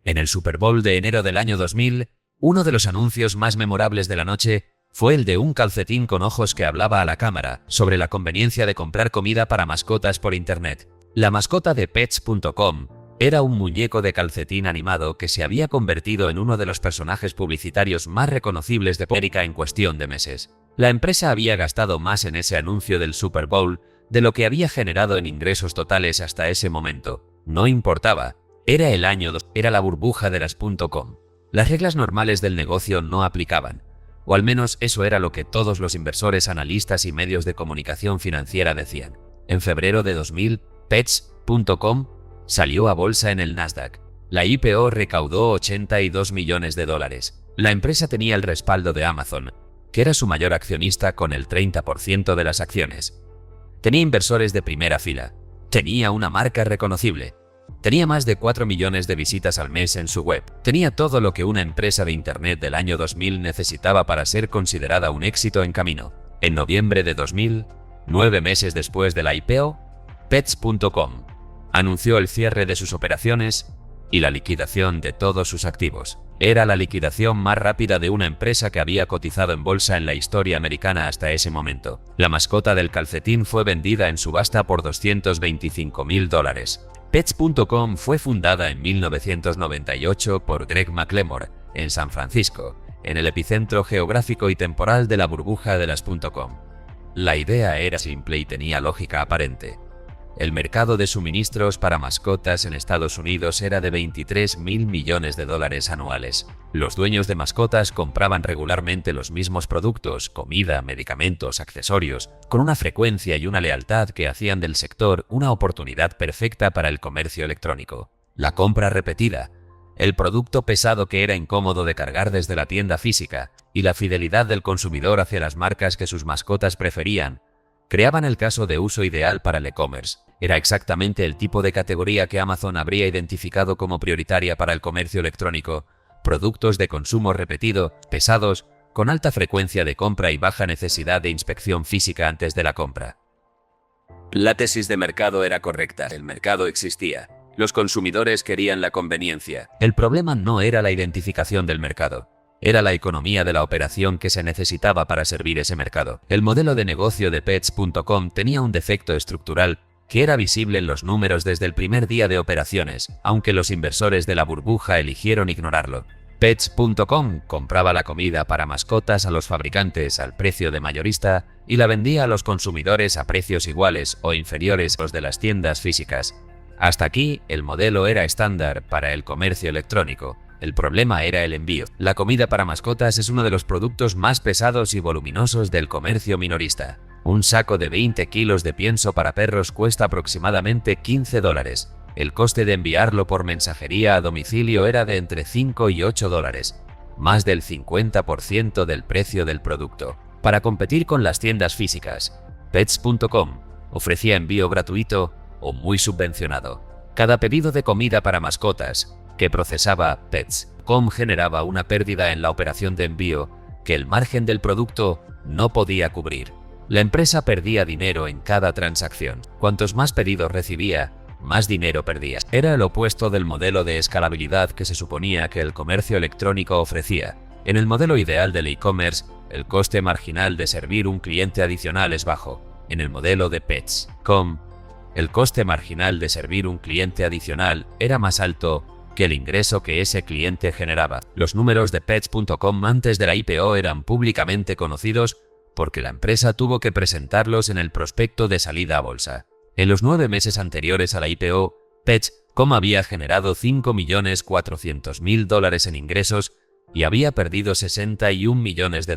En el Super Bowl de enero del año 2000, uno de los anuncios más memorables de la noche fue el de un calcetín con ojos que hablaba a la cámara sobre la conveniencia de comprar comida para mascotas por internet. La mascota de Pets.com era un muñeco de calcetín animado que se había convertido en uno de los personajes publicitarios más reconocibles de América en cuestión de meses. La empresa había gastado más en ese anuncio del Super Bowl de lo que había generado en ingresos totales hasta ese momento. No importaba. Era el año 2, era la burbuja de las .com. Las reglas normales del negocio no aplicaban, o al menos eso era lo que todos los inversores, analistas y medios de comunicación financiera decían. En febrero de 2000, Pets.com salió a bolsa en el Nasdaq. La IPO recaudó 82 millones de dólares. La empresa tenía el respaldo de Amazon, que era su mayor accionista con el 30% de las acciones. Tenía inversores de primera fila. Tenía una marca reconocible. Tenía más de 4 millones de visitas al mes en su web. Tenía todo lo que una empresa de Internet del año 2000 necesitaba para ser considerada un éxito en camino. En noviembre de 2000, 9 meses después de la IPO, Pets.com anunció el cierre de sus operaciones y la liquidación de todos sus activos. Era la liquidación más rápida de una empresa que había cotizado en bolsa en la historia americana hasta ese momento. La mascota del calcetín fue vendida en subasta por $225.000. Pets.com fue fundada en 1998 por Greg McLemore en San Francisco, en el epicentro geográfico y temporal de la burbuja de las .com. La idea era simple y tenía lógica aparente. El mercado de suministros para mascotas en Estados Unidos era de $23.000 millones anuales. Los dueños de mascotas compraban regularmente los mismos productos, comida, medicamentos, accesorios, con una frecuencia y una lealtad que hacían del sector una oportunidad perfecta para el comercio electrónico. La compra repetida, el producto pesado que era incómodo de cargar desde la tienda física y la fidelidad del consumidor hacia las marcas que sus mascotas preferían, creaban el caso de uso ideal para el e-commerce. Era exactamente el tipo de categoría que Amazon habría identificado como prioritaria para el comercio electrónico: productos de consumo repetido, pesados, con alta frecuencia de compra y baja necesidad de inspección física antes de la compra. La tesis de mercado era correcta. El mercado existía. Los consumidores querían la conveniencia. El problema no era la identificación del mercado. Era la economía de la operación que se necesitaba para servir ese mercado. El modelo de negocio de Pets.com tenía un defecto estructural que era visible en los números desde el primer día de operaciones, aunque los inversores de la burbuja eligieron ignorarlo. Pets.com compraba la comida para mascotas a los fabricantes al precio de mayorista y la vendía a los consumidores a precios iguales o inferiores a los de las tiendas físicas. Hasta aquí, el modelo era estándar para el comercio electrónico. El problema era el envío. La comida para mascotas es uno de los productos más pesados y voluminosos del comercio minorista. Un saco de 20 kilos de pienso para perros cuesta aproximadamente $15. El coste de enviarlo por mensajería a domicilio era de entre $5 y $8, más del 50% del precio del producto. Para competir con las tiendas físicas, Pets.com ofrecía envío gratuito o muy subvencionado. Cada pedido de comida para mascotas que procesaba Pets.com generaba una pérdida en la operación de envío que el margen del producto no podía cubrir. La empresa perdía dinero en cada transacción. Cuantos más pedidos recibía, más dinero perdía. Era el opuesto del modelo de escalabilidad que se suponía que el comercio electrónico ofrecía. En el modelo ideal del e-commerce, el coste marginal de servir un cliente adicional es bajo. En el modelo de Pets.com, el coste marginal de servir un cliente adicional era más alto que el ingreso que ese cliente generaba. Los números de Pets.com antes de la IPO eran públicamente conocidos porque la empresa tuvo que presentarlos en el prospecto de salida a bolsa. En los 9 meses anteriores a la IPO, Pets.com había generado $5.400.000 en ingresos y había perdido $61 millones.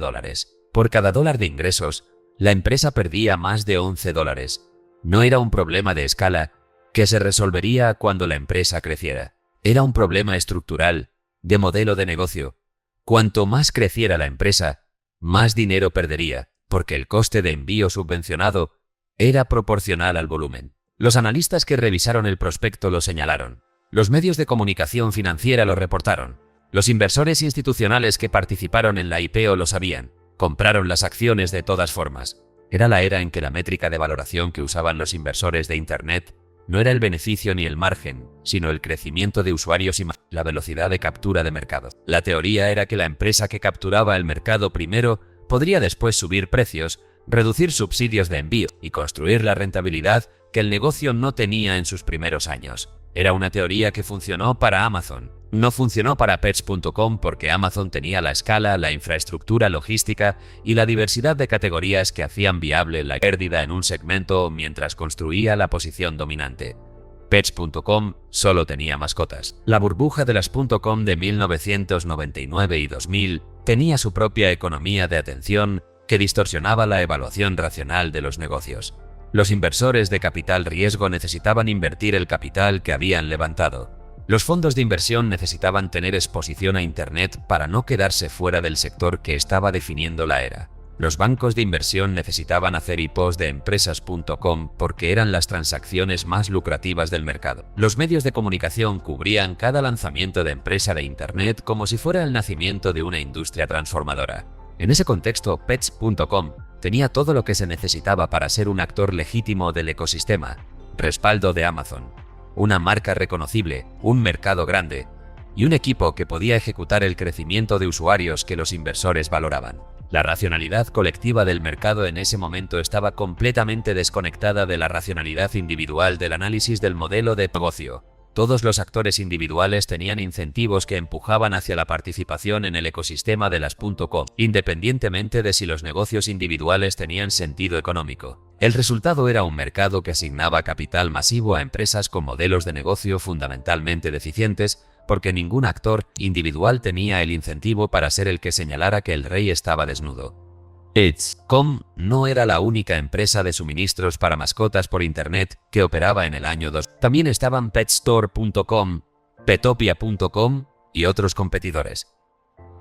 Por cada dólar de ingresos, la empresa perdía más de $11. No era un problema de escala que se resolvería cuando la empresa creciera. Era un problema estructural, de modelo de negocio. Cuanto más creciera la empresa, más dinero perdería, porque el coste de envío subvencionado era proporcional al volumen. Los analistas que revisaron el prospecto lo señalaron. Los medios de comunicación financiera lo reportaron. Los inversores institucionales que participaron en la IPO lo sabían. Compraron las acciones de todas formas. Era la era en que la métrica de valoración que usaban los inversores de Internet no era el beneficio ni el margen, sino el crecimiento de usuarios y la velocidad de captura de mercado. La teoría era que la empresa que capturaba el mercado primero podría después subir precios, reducir subsidios de envío y construir la rentabilidad que el negocio no tenía en sus primeros años. Era una teoría que funcionó para Amazon. No funcionó para Pets.com porque Amazon tenía la escala, la infraestructura logística y la diversidad de categorías que hacían viable la pérdida en un segmento mientras construía la posición dominante. Pets.com solo tenía mascotas. La burbuja de las .com de 1999 y 2000 tenía su propia economía de atención que distorsionaba la evaluación racional de los negocios. Los inversores de capital riesgo necesitaban invertir el capital que habían levantado. Los fondos de inversión necesitaban tener exposición a Internet para no quedarse fuera del sector que estaba definiendo la era. Los bancos de inversión necesitaban hacer IPOs de empresas.com porque eran las transacciones más lucrativas del mercado. Los medios de comunicación cubrían cada lanzamiento de empresa de Internet como si fuera el nacimiento de una industria transformadora. En ese contexto, Pets.com tenía todo lo que se necesitaba para ser un actor legítimo del ecosistema: respaldo de Amazon, una marca reconocible, un mercado grande y un equipo que podía ejecutar el crecimiento de usuarios que los inversores valoraban. La racionalidad colectiva del mercado en ese momento estaba completamente desconectada de la racionalidad individual del análisis del modelo de negocio. Todos los actores individuales tenían incentivos que empujaban hacia la participación en el ecosistema de las .com, independientemente de si los negocios individuales tenían sentido económico. El resultado era un mercado que asignaba capital masivo a empresas con modelos de negocio fundamentalmente deficientes, porque ningún actor individual tenía el incentivo para ser el que señalara que el rey estaba desnudo. Pets.com no era la única empresa de suministros para mascotas por Internet que operaba en el año 2000. También estaban Petstore.com, Petopia.com y otros competidores.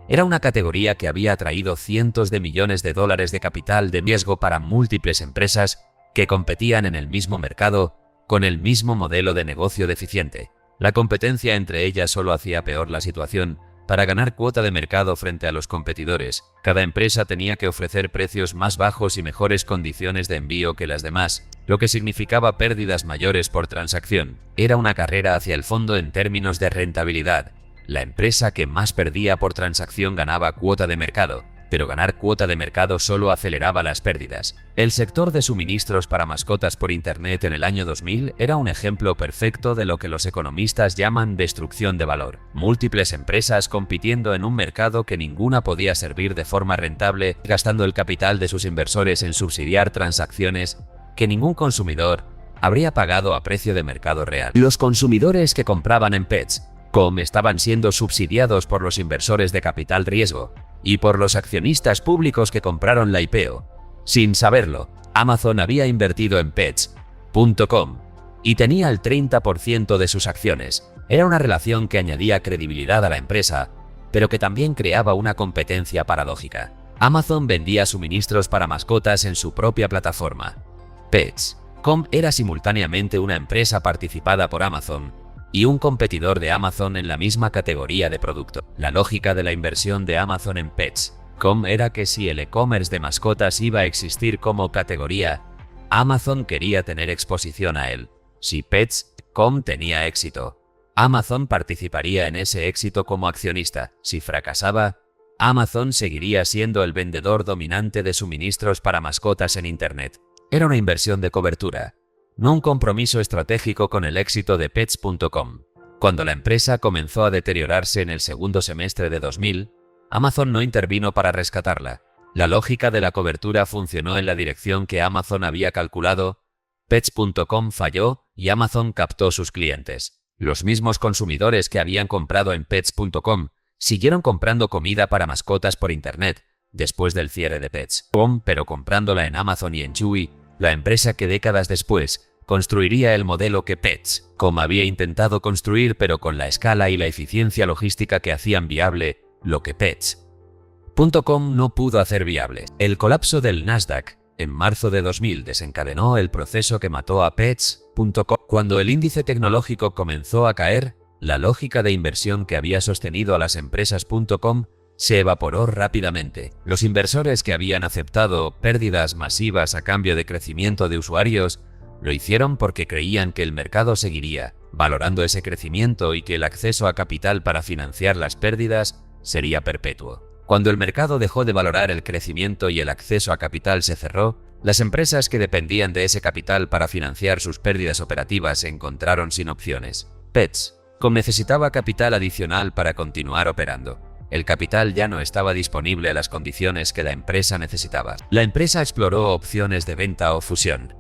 Era una categoría que había atraído cientos de millones de dólares de capital de riesgo para múltiples empresas que competían en el mismo mercado con el mismo modelo de negocio deficiente. La competencia entre ellas solo hacía peor la situación. Para ganar cuota de mercado frente a los competidores, cada empresa tenía que ofrecer precios más bajos y mejores condiciones de envío que las demás, lo que significaba pérdidas mayores por transacción. Era una carrera hacia el fondo en términos de rentabilidad. La empresa que más perdía por transacción ganaba cuota de mercado, pero ganar cuota de mercado solo aceleraba las pérdidas. El sector de suministros para mascotas por Internet en el año 2000 era un ejemplo perfecto de lo que los economistas llaman destrucción de valor. Múltiples empresas compitiendo en un mercado que ninguna podía servir de forma rentable, gastando el capital de sus inversores en subsidiar transacciones que ningún consumidor habría pagado a precio de mercado real. Los consumidores que compraban en Pets.com estaban siendo subsidiados por los inversores de capital riesgo y por los accionistas públicos que compraron la IPO. Sin saberlo, Amazon había invertido en Pets.com y tenía el 30% de sus acciones. Era una relación que añadía credibilidad a la empresa, pero que también creaba una competencia paradójica. Amazon vendía suministros para mascotas en su propia plataforma. Pets.com era simultáneamente una empresa participada por Amazon y un competidor de Amazon en la misma categoría de producto. La lógica de la inversión de Amazon en Pets.com era que si el e-commerce de mascotas iba a existir como categoría, Amazon quería tener exposición a él. Si Pets.com tenía éxito, Amazon participaría en ese éxito como accionista. Si fracasaba, Amazon seguiría siendo el vendedor dominante de suministros para mascotas en Internet. Era una inversión de cobertura, no un compromiso estratégico con el éxito de Pets.com. Cuando la empresa comenzó a deteriorarse en el segundo semestre de 2000, Amazon no intervino para rescatarla. La lógica de la cobertura funcionó en la dirección que Amazon había calculado. Pets.com falló y Amazon captó sus clientes. Los mismos consumidores que habían comprado en Pets.com siguieron comprando comida para mascotas por Internet después del cierre de Pets.com, pero comprándola en Amazon y en Chewy, la empresa que décadas después construiría el modelo que Pets.com había intentado construir, pero con la escala y la eficiencia logística que hacían viable lo que Pets.com no pudo hacer viable. El colapso del Nasdaq en marzo de 2000 desencadenó el proceso que mató a Pets.com. Cuando el índice tecnológico comenzó a caer, la lógica de inversión que había sostenido a las empresas.com se evaporó rápidamente. Los inversores que habían aceptado pérdidas masivas a cambio de crecimiento de usuarios Lo hicieron porque creían que el mercado seguiría valorando ese crecimiento y que el acceso a capital para financiar las pérdidas sería perpetuo. Cuando el mercado dejó de valorar el crecimiento y el acceso a capital se cerró, las empresas que dependían de ese capital para financiar sus pérdidas operativas se encontraron sin opciones. Pets.com necesitaba capital adicional para continuar operando. El capital ya no estaba disponible a las condiciones que la empresa necesitaba. La empresa exploró opciones de venta o fusión.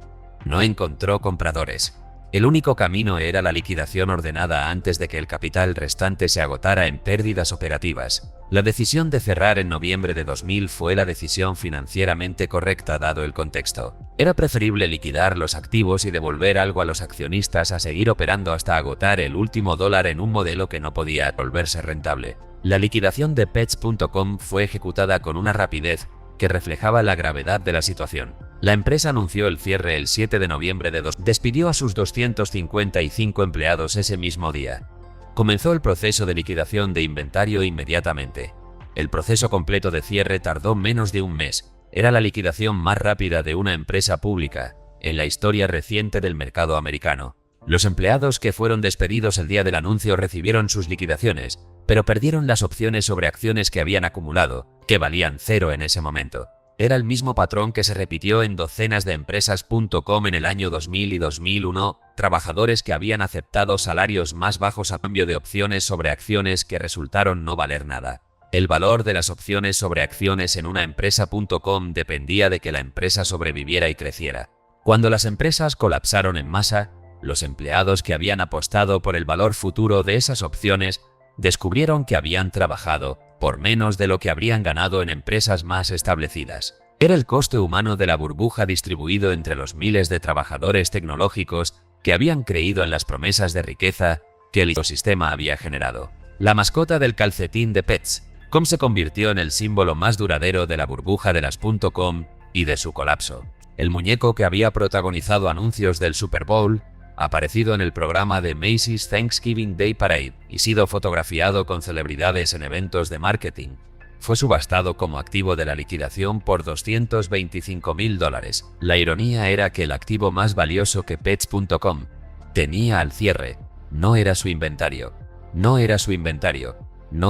No encontró compradores. El único camino era la liquidación ordenada antes de que el capital restante se agotara en pérdidas operativas. La decisión de cerrar en noviembre de 2000 fue la decisión financieramente correcta dado el contexto. Era preferible liquidar los activos y devolver algo a los accionistas a seguir operando hasta agotar el último dólar en un modelo que no podía volverse rentable. La liquidación de Pets.com fue ejecutada con una rapidez que reflejaba la gravedad de la situación. La empresa anunció el cierre el 7 de noviembre de 2000. Despidió a sus 255 empleados ese mismo día. Comenzó el proceso de liquidación de inventario inmediatamente. El proceso completo de cierre tardó menos de un mes. Era la liquidación más rápida de una empresa pública en la historia reciente del mercado americano. Los empleados que fueron despedidos el día del anuncio recibieron sus liquidaciones, pero perdieron las opciones sobre acciones que habían acumulado, que valían cero en ese momento. Era el mismo patrón que se repitió en docenas de empresas.com en el año 2000 y 2001, trabajadores que habían aceptado salarios más bajos a cambio de opciones sobre acciones que resultaron no valer nada. El valor de las opciones sobre acciones en una empresa.com dependía de que la empresa sobreviviera y creciera. Cuando las empresas colapsaron en masa, los empleados que habían apostado por el valor futuro de esas opciones descubrieron que habían trabajado por menos de lo que habrían ganado en empresas más establecidas. Era el coste humano de la burbuja distribuido entre los miles de trabajadores tecnológicos que habían creído en las promesas de riqueza que el ecosistema había generado. La mascota del calcetín de Pets.com se convirtió en el símbolo más duradero de la burbuja de las .com y de su colapso. El muñeco que había protagonizado anuncios del Super Bowl, aparecido en el programa de Macy's Thanksgiving Day Parade y sido fotografiado con celebridades en eventos de marketing, fue subastado como activo de la liquidación por $225.000. La ironía era que el activo más valioso que Pets.com tenía al cierre no era su inventario, no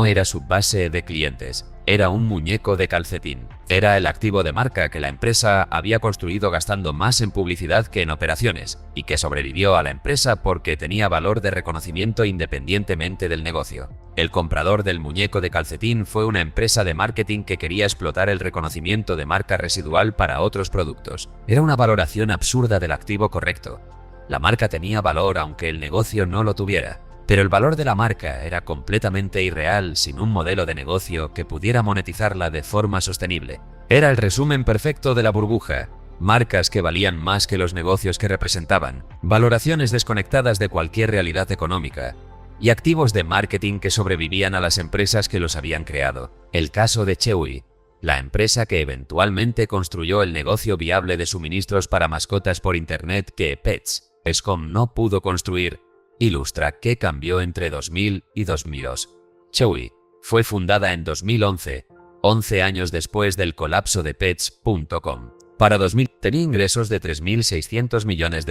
era su base de clientes, era un muñeco de calcetín. Era el activo de marca que la empresa había construido gastando más en publicidad que en operaciones, y que sobrevivió a la empresa porque tenía valor de reconocimiento independientemente del negocio. El comprador del muñeco de calcetín fue una empresa de marketing que quería explotar el reconocimiento de marca residual para otros productos. Era una valoración absurda del activo correcto. La marca tenía valor aunque el negocio no lo tuviera. Pero el valor de la marca era completamente irreal sin un modelo de negocio que pudiera monetizarla de forma sostenible. Era el resumen perfecto de la burbuja. Marcas que valían más que los negocios que representaban, valoraciones desconectadas de cualquier realidad económica, y activos de marketing que sobrevivían a las empresas que los habían creado. El caso de Chewy, la empresa que eventualmente construyó el negocio viable de suministros para mascotas por Internet que Pets.com no pudo construir, ilustra qué cambió entre 2000 y 2002. Chewy fue fundada en 2011, 11 años después del colapso de Pets.com. Para 2000 tenía ingresos de $3.600 millones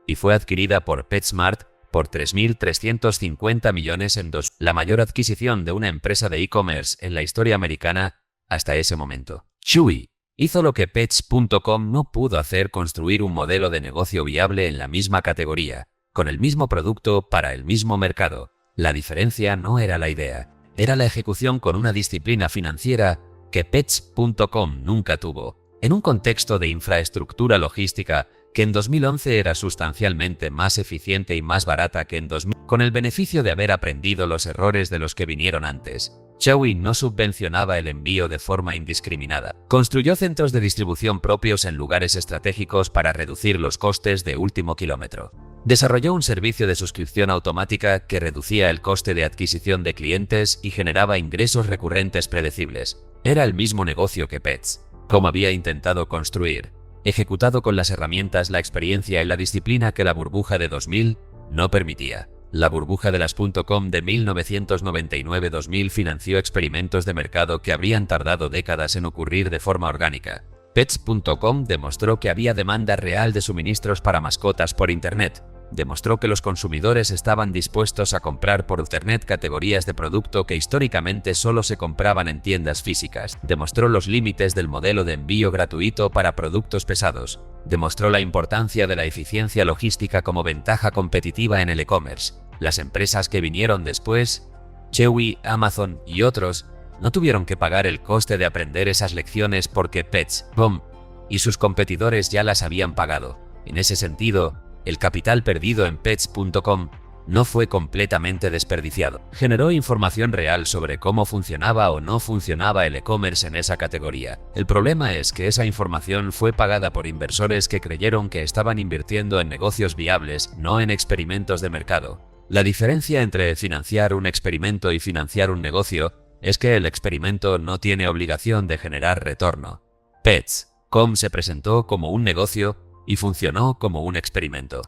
y fue adquirida por PetSmart por $3.350 millones en la mayor adquisición de una empresa de e-commerce en la historia americana hasta ese momento. Chewy hizo lo que Pets.com no pudo hacer: construir un modelo de negocio viable en la misma categoría, con el mismo producto para el mismo mercado. La diferencia no era la idea, era la ejecución con una disciplina financiera que Pets.com nunca tuvo. En un contexto de infraestructura logística que en 2011 era sustancialmente más eficiente y más barata que en 2000, con el beneficio de haber aprendido los errores de los que vinieron antes, Chewy no subvencionaba el envío de forma indiscriminada. Construyó centros de distribución propios en lugares estratégicos para reducir los costes de último kilómetro. Desarrolló un servicio de suscripción automática que reducía el coste de adquisición de clientes y generaba ingresos recurrentes predecibles. Era el mismo negocio que Pets.com había intentado construir, ejecutado con las herramientas, la experiencia y la disciplina que la burbuja de 2000 no permitía. La burbuja de las .com de 1999-2000 financió experimentos de mercado que habrían tardado décadas en ocurrir de forma orgánica. Pets.com demostró que había demanda real de suministros para mascotas por Internet. Demostró que los consumidores estaban dispuestos a comprar por Internet categorías de producto que históricamente solo se compraban en tiendas físicas. Demostró los límites del modelo de envío gratuito para productos pesados. Demostró la importancia de la eficiencia logística como ventaja competitiva en el e-commerce. Las empresas que vinieron después, Chewy, Amazon y otros, no tuvieron que pagar el coste de aprender esas lecciones porque Pets.com y sus competidores ya las habían pagado. En ese sentido, el capital perdido en Pets.com no fue completamente desperdiciado. Generó información real sobre cómo funcionaba o no funcionaba el e-commerce en esa categoría. El problema es que esa información fue pagada por inversores que creyeron que estaban invirtiendo en negocios viables, no en experimentos de mercado. La diferencia entre financiar un experimento y financiar un negocio es que el experimento no tiene obligación de generar retorno. Pets.com se presentó como un negocio y funcionó como un experimento.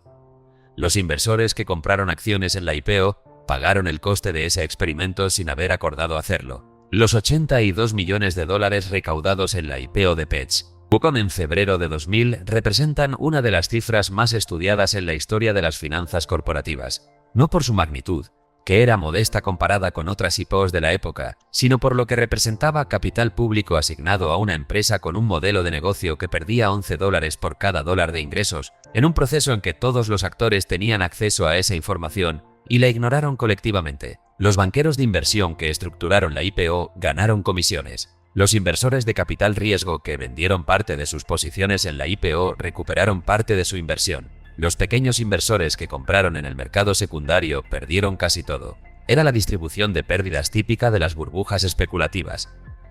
Los inversores que compraron acciones en la IPO pagaron el coste de ese experimento sin haber acordado hacerlo. Los 82 millones de dólares recaudados en la IPO de Pets.com en febrero de 2000 representan una de las cifras más estudiadas en la historia de las finanzas corporativas, no por su magnitud, que era modesta comparada con otras IPOs de la época, sino por lo que representaba capital público asignado a una empresa con un modelo de negocio que perdía $11 por cada dólar de ingresos, en un proceso en que todos los actores tenían acceso a esa información y la ignoraron colectivamente. Los banqueros de inversión que estructuraron la IPO ganaron comisiones. Los inversores de capital riesgo que vendieron parte de sus posiciones en la IPO recuperaron parte de su inversión. Los pequeños inversores que compraron en el mercado secundario perdieron casi todo. Era la distribución de pérdidas típica de las burbujas especulativas.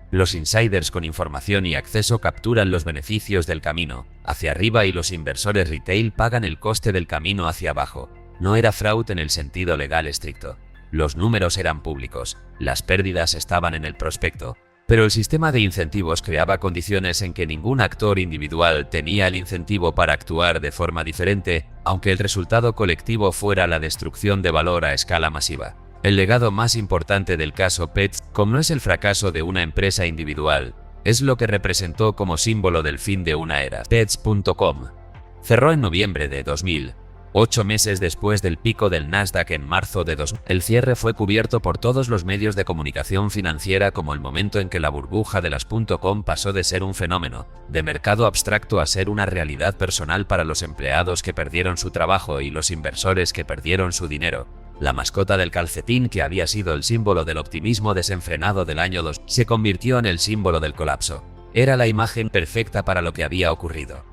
Los insiders con información y acceso capturan los beneficios del camino hacia arriba y los inversores retail pagan el coste del camino hacia abajo. No era fraude en el sentido legal estricto. Los números eran públicos, las pérdidas estaban en el prospecto. Pero el sistema de incentivos creaba condiciones en que ningún actor individual tenía el incentivo para actuar de forma diferente, aunque el resultado colectivo fuera la destrucción de valor a escala masiva. El legado más importante del caso Pets.com no es el fracaso de una empresa individual, es lo que representó como símbolo del fin de una era. Pets.com cerró en noviembre de 2000. 8 meses después del pico del Nasdaq en marzo de 2000, el cierre fue cubierto por todos los medios de comunicación financiera como el momento en que la burbuja de las .com pasó de ser un fenómeno de mercado abstracto a ser una realidad personal para los empleados que perdieron su trabajo y los inversores que perdieron su dinero. La mascota del calcetín, que había sido el símbolo del optimismo desenfrenado del año 2000, se convirtió en el símbolo del colapso. Era la imagen perfecta para lo que había ocurrido.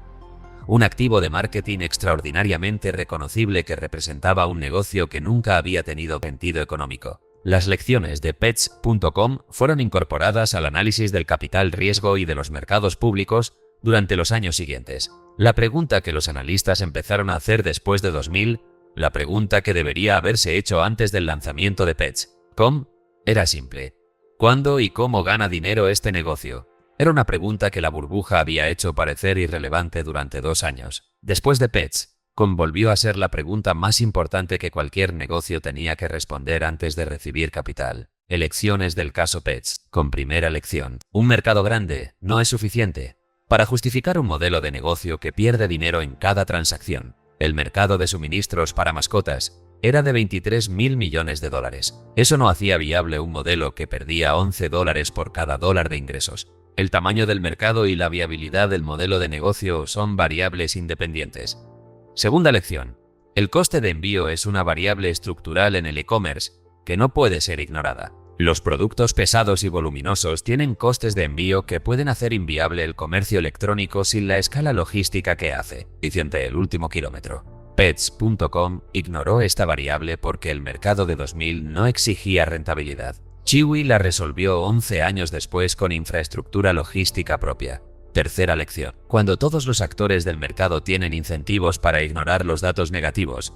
Un activo de marketing extraordinariamente reconocible que representaba un negocio que nunca había tenido sentido económico. Las lecciones de Pets.com fueron incorporadas al análisis del capital riesgo y de los mercados públicos durante los años siguientes. La pregunta que los analistas empezaron a hacer después de 2000, la pregunta que debería haberse hecho antes del lanzamiento de Pets.com, era simple. ¿Cuándo y cómo gana dinero este negocio? Era una pregunta que la burbuja había hecho parecer irrelevante durante 2 años. Después de Pets.com volvió a ser la pregunta más importante que cualquier negocio tenía que responder antes de recibir capital. Elecciones del caso Pets.com. Primera lección. Un mercado grande no es suficiente para justificar un modelo de negocio que pierde dinero en cada transacción. El mercado de suministros para mascotas era de $23.000 millones. Eso no hacía viable un modelo que perdía $11 por cada dólar de ingresos. El tamaño del mercado y la viabilidad del modelo de negocio son variables independientes. Segunda lección. El coste de envío es una variable estructural en el e-commerce que no puede ser ignorada. Los productos pesados y voluminosos tienen costes de envío que pueden hacer inviable el comercio electrónico sin la escala logística que hace eficiente el último kilómetro. Pets.com ignoró esta variable porque el mercado de 2000 no exigía rentabilidad. Chewy la resolvió 11 años después con infraestructura logística propia. Tercera lección. Cuando todos los actores del mercado tienen incentivos para ignorar los datos negativos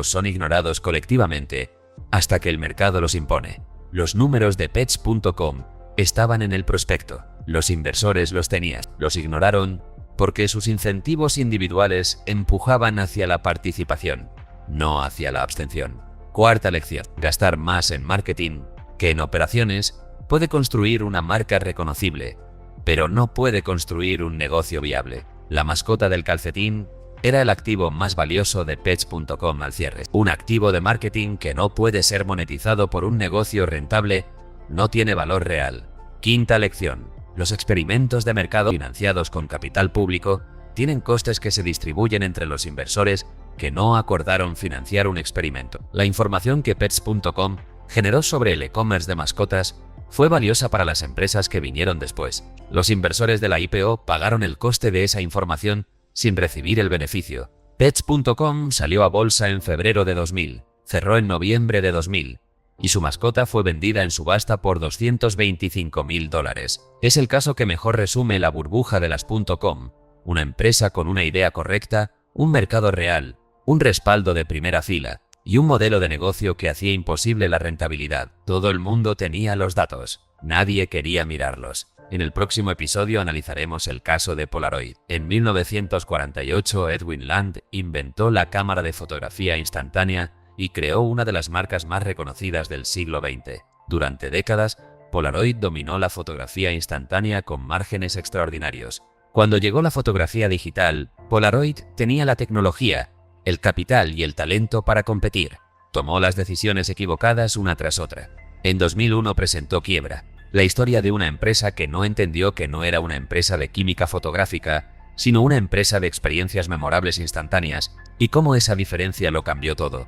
son ignorados colectivamente hasta que el mercado los impone. Los números de Pets.com estaban en el prospecto. Los inversores los tenían. Los ignoraron porque sus incentivos individuales empujaban hacia la participación, no hacia la abstención. Cuarta lección. Gastar más en marketing que en operaciones puede construir una marca reconocible, pero no puede construir un negocio viable. La mascota del calcetín era el activo más valioso de Pets.com al cierre. Un activo de marketing que no puede ser monetizado por un negocio rentable no tiene valor real. Quinta lección. Los experimentos de mercado financiados con capital público tienen costes que se distribuyen entre los inversores que no acordaron financiar un experimento. La información que Pets.com generó sobre el e-commerce de mascotas fue valiosa para las empresas que vinieron después. Los inversores de la IPO pagaron el coste de esa información sin recibir el beneficio. Pets.com salió a bolsa en febrero de 2000, cerró en noviembre de 2000 y su mascota fue vendida en subasta por $225.000. Es el caso que mejor resume la burbuja de las .com, una empresa con una idea correcta, un mercado real, un respaldo de primera fila y un modelo de negocio que hacía imposible la rentabilidad. Todo el mundo tenía los datos, nadie quería mirarlos. En el próximo episodio analizaremos el caso de Polaroid. En 1948, Edwin Land inventó la cámara de fotografía instantánea y creó una de las marcas más reconocidas del siglo XX. Durante décadas, Polaroid dominó la fotografía instantánea con márgenes extraordinarios. Cuando llegó la fotografía digital, Polaroid tenía la tecnología, el capital y el talento para competir. Tomó las decisiones equivocadas una tras otra. En 2001 presentó quiebra. La historia de una empresa que no entendió que no era una empresa de química fotográfica, sino una empresa de experiencias memorables instantáneas, y cómo esa diferencia lo cambió todo.